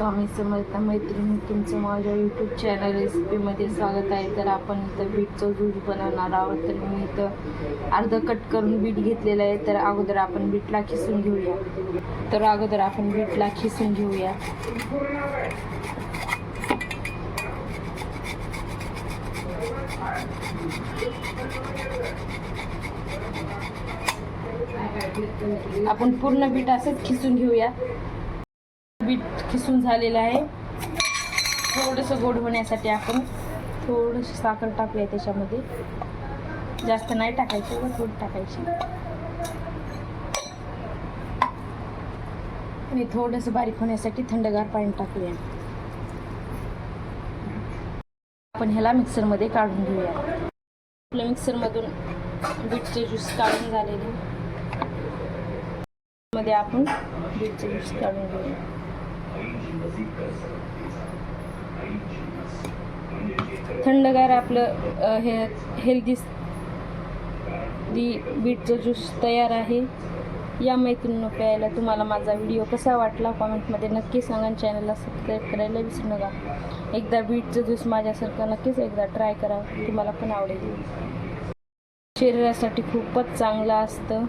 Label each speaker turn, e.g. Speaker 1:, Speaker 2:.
Speaker 1: स्वामी समर्थ मैत्रिणी, तुमचं माझ्या यूट्यूब चॅनल रेसिपीमध्ये स्वागत आहे. तर आपण इथं बीटचं ज्यूस बनवणार आहोत. तर मी इथं अर्ध कट करून बीट घेतलेलं आहे. तर अगोदर आपण बीटला खिसून घेऊया. आपण पूर्ण बीट असंच खिसून घेऊया. बीट खिसून झालेलं आहे. थोडंसं गोड होण्यासाठी आपण थोडंसं साखर टाकूया त्याच्यामध्ये. जास्त नाही टाकायचं, थोडी टाकायची. आणि थोडंसं बारीक होण्यासाठी थंडगार पाणी टाकूया. आपण ह्याला मिक्सरमध्ये काढून घेऊया. आपल्या मिक्सरमधून बीटचे ज्यूस काढून झालेले मध्ये आपण बीटचे ज्यूस काढून घेऊया. थंडगार आपलं हे हेल्दी बीटचं ज्यूस तयार आहे. या मैत्रिणींनो, प्यायला तुम्हाला माझा व्हिडिओ कसा वाटला कॉमेंटमध्ये नक्की सांगा. चॅनलला सबस्क्राईब करायला विसरू नका. एकदा बीटचं ज्यूस माझ्यासारखं नक्कीच एकदा ट्राय करा, तुम्हाला पण आवडेल. शरीरासाठी खूपच चांगलं असतं.